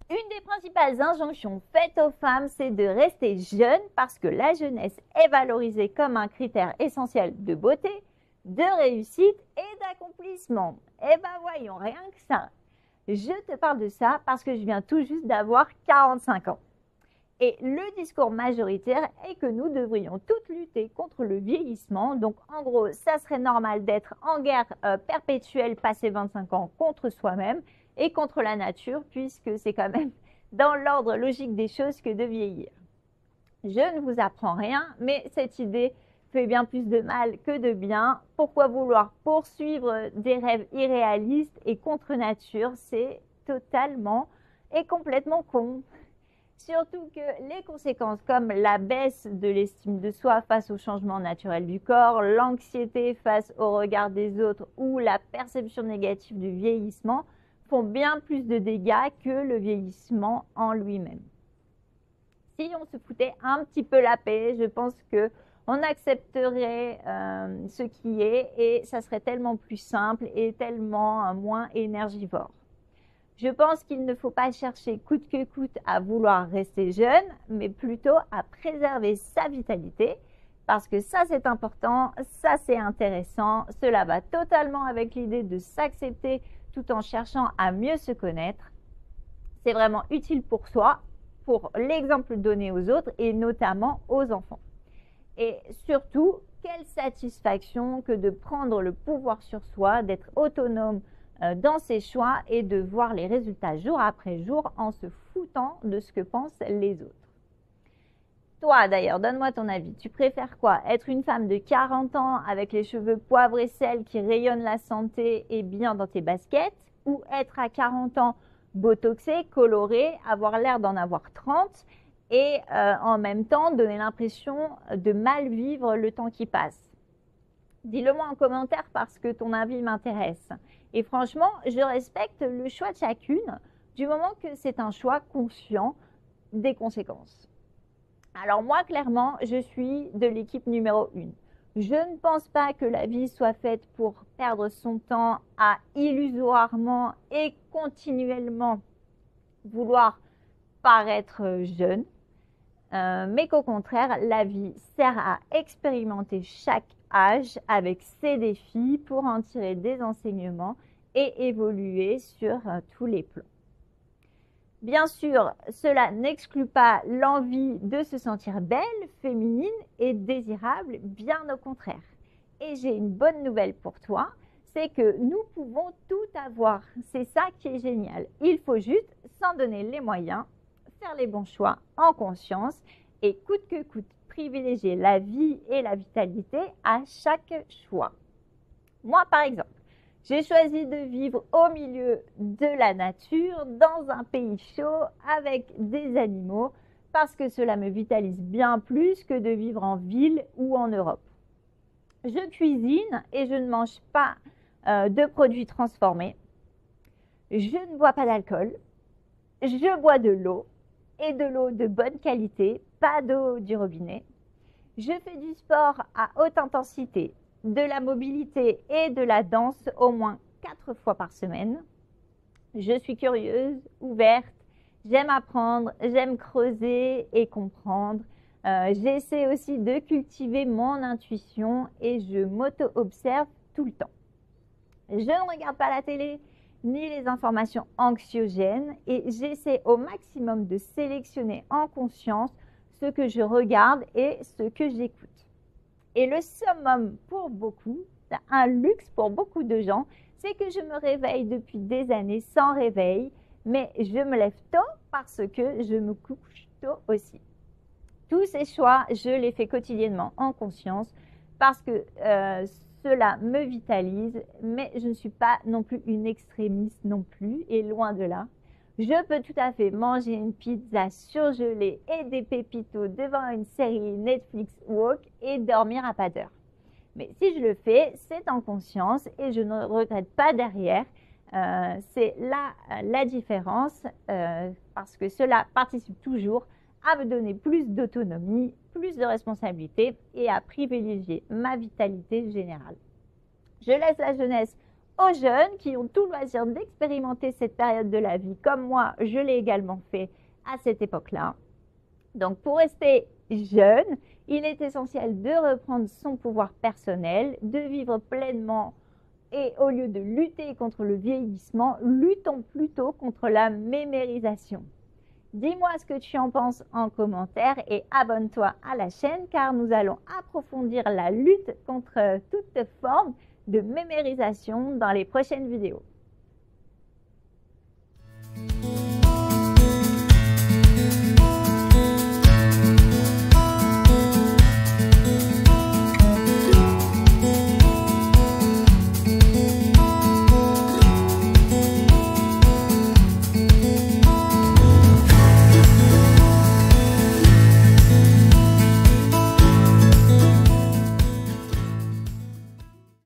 Une des principales injonctions faites aux femmes, c'est de rester jeune parce que la jeunesse est valorisée comme un critère essentiel de beauté, de réussite et d'accomplissement. Eh ben voyons, rien que ça. Je te parle de ça parce que je viens tout juste d'avoir 45 ans. Et le discours majoritaire est que nous devrions toutes lutter contre le vieillissement. Donc en gros, ça serait normal d'être en guerre perpétuelle passé 25 ans contre soi-même et contre la nature, puisque c'est quand même dans l'ordre logique des choses que de vieillir. Je ne vous apprends rien, mais cette idée fait bien plus de mal que de bien. Pourquoi vouloir poursuivre des rêves irréalistes et contre nature? C'est totalement et complètement con. Surtout que les conséquences comme la baisse de l'estime de soi face au changement naturel du corps, l'anxiété face au regard des autres ou la perception négative du vieillissement font bien plus de dégâts que le vieillissement en lui-même. Si on se foutait un petit peu la paix, je pense que on accepterait ce qui est et ça serait tellement plus simple et tellement moins énergivore. Je pense qu'il ne faut pas chercher coûte que coûte à vouloir rester jeune, mais plutôt à préserver sa vitalité, parce que ça c'est important, ça c'est intéressant, cela va totalement avec l'idée de s'accepter tout en cherchant à mieux se connaître. C'est vraiment utile pour soi, pour l'exemple donné aux autres et notamment aux enfants. Et surtout, quelle satisfaction que de prendre le pouvoir sur soi, d'être autonome dans ses choix et de voir les résultats jour après jour en se foutant de ce que pensent les autres. Toi d'ailleurs, donne-moi ton avis. Tu préfères quoi? Être une femme de 40 ans avec les cheveux poivre et sel qui rayonnent la santé et bien dans tes baskets, ou être à 40 ans botoxée, colorée, avoir l'air d'en avoir 30 et en même temps donner l'impression de mal vivre le temps qui passe? Dis-le-moi en commentaire parce que ton avis m'intéresse. Et franchement, je respecte le choix de chacune du moment que c'est un choix conscient des conséquences. Alors moi, clairement, je suis de l'équipe numéro 1. Je ne pense pas que la vie soit faite pour perdre son temps à illusoirement et continuellement vouloir paraître jeune, mais qu'au contraire, la vie sert à expérimenter chaque âge avec ses défis pour en tirer des enseignements et évoluer sur tous les plans. Bien sûr, cela n'exclut pas l'envie de se sentir belle, féminine et désirable, bien au contraire. Et j'ai une bonne nouvelle pour toi, c'est que nous pouvons tout avoir. C'est ça qui est génial. Il faut juste s'en donner les moyens, faire les bons choix en conscience et coûte que coûte privilégier la vie et la vitalité à chaque choix. Moi, par exemple, j'ai choisi de vivre au milieu de la nature, dans un pays chaud, avec des animaux, parce que cela me vitalise bien plus que de vivre en ville ou en Europe. Je cuisine et je ne mange pas de produits transformés. Je ne bois pas d'alcool. Je bois de l'eau et de l'eau de bonne qualité, pas d'eau du robinet. Je fais du sport à haute intensité, de la mobilité et de la danse au moins 4 fois par semaine. Je suis curieuse, ouverte, j'aime apprendre, j'aime creuser et comprendre. J'essaie aussi de cultiver mon intuition et je m'auto-observe tout le temps. Je ne regarde pas la télé ni les informations anxiogènes et j'essaie au maximum de sélectionner en conscience ce que je regarde et ce que j'écoute. Et le summum pour beaucoup, un luxe pour beaucoup de gens, c'est que je me réveille depuis des années sans réveil, mais je me lève tôt parce que je me couche tôt aussi. Tous ces choix, je les fais quotidiennement en conscience parce que cela me vitalise, mais je ne suis pas non plus une extrémiste non plus, et loin de là. Je peux tout à fait manger une pizza surgelée et des pépitos devant une série Netflix Walk et dormir à pas d'heure. Mais si je le fais, c'est en conscience et je ne regrette pas derrière. C'est là la différence parce que cela participe toujours à me donner plus d'autonomie, plus de responsabilité et à privilégier ma vitalité générale. Je laisse la jeunesse aux jeunes qui ont tout le loisir d'expérimenter cette période de la vie, comme moi, je l'ai également fait à cette époque-là. Donc, pour rester jeune, il est essentiel de reprendre son pouvoir personnel, de vivre pleinement et au lieu de lutter contre le vieillissement, luttons plutôt contre la mémérisation. Dis-moi ce que tu en penses en commentaire et abonne-toi à la chaîne car nous allons approfondir la lutte contre toute forme de mémérisation dans les prochaines vidéos.